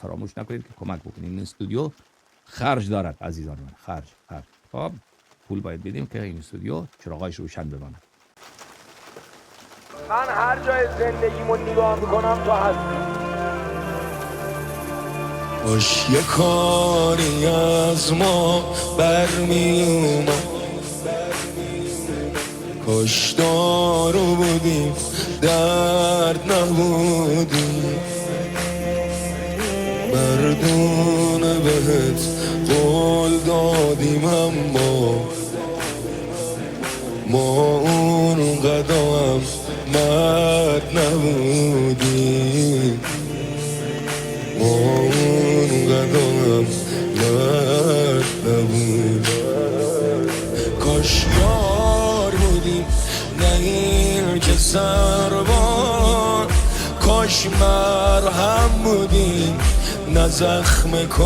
فراموش نکنید که کمک بکنید. این استودیو خرج دارد عزیزان من، خرج. خب پول باید بدیم که این استودیو چراغایش روشن بمانه. من هر جای زندگیمو نگاه میکنم تو هستی. کاش یه کاری از ما برمی اومد، کاش دارو بودیم درد نبودیم. مردونه بهت قول دادیم اما ما اون قدم مرد نبودیم. ما اون قدم مرد نبودیم. کاش یار بودیم نه این که سربان، کاش مرهم بودیم نه زخم